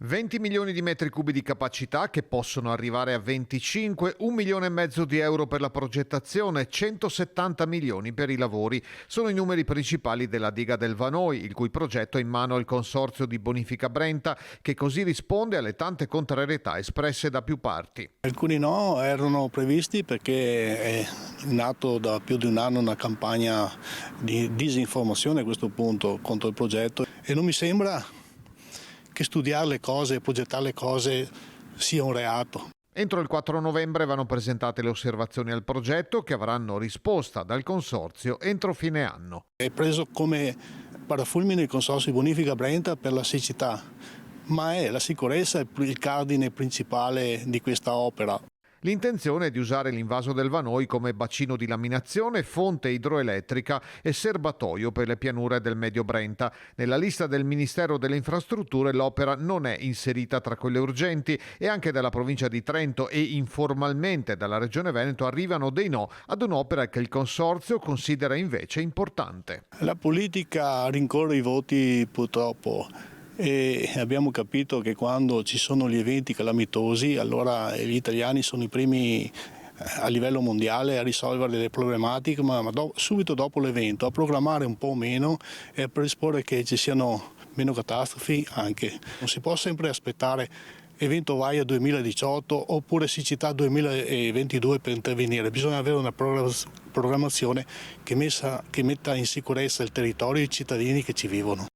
20 milioni di metri cubi di capacità che possono arrivare a 25, 1,5 milioni di euro per la progettazione, 170 milioni per i lavori. Sono i numeri principali della diga del Vanoi, il cui progetto è in mano al Consorzio di Bonifica Brenta, che così risponde alle tante contrarietà espresse da più parti. Alcuni no erano previsti perché è nato da più di un anno una campagna di disinformazione a questo punto contro il progetto e non mi sembra che studiare le cose e progettare le cose sia un reato. Entro il 4 novembre vanno presentate le osservazioni al progetto che avranno risposta dal Consorzio entro fine anno. È preso come parafulmine il Consorzio di Bonifica Brenta per la siccità, ma è la sicurezza il cardine principale di questa opera. L'intenzione è di usare l'invaso del Vanoi come bacino di laminazione, fonte idroelettrica e serbatoio per le pianure del Medio Brenta. Nella lista del Ministero delle Infrastrutture l'opera non è inserita tra quelle urgenti e anche dalla provincia di Trento e informalmente dalla Regione Veneto arrivano dei no ad un'opera che il Consorzio considera invece importante. La politica rincorre i voti purtroppo. E abbiamo capito che quando ci sono gli eventi calamitosi, allora gli italiani sono i primi a livello mondiale a risolvere le problematiche, ma subito dopo l'evento a programmare un po' meno e a predisporre che ci siano meno catastrofi anche. Non si può sempre aspettare evento Vaia 2018 oppure siccità 2022 per intervenire, bisogna avere una programmazione che metta in sicurezza il territorio e i cittadini che ci vivono.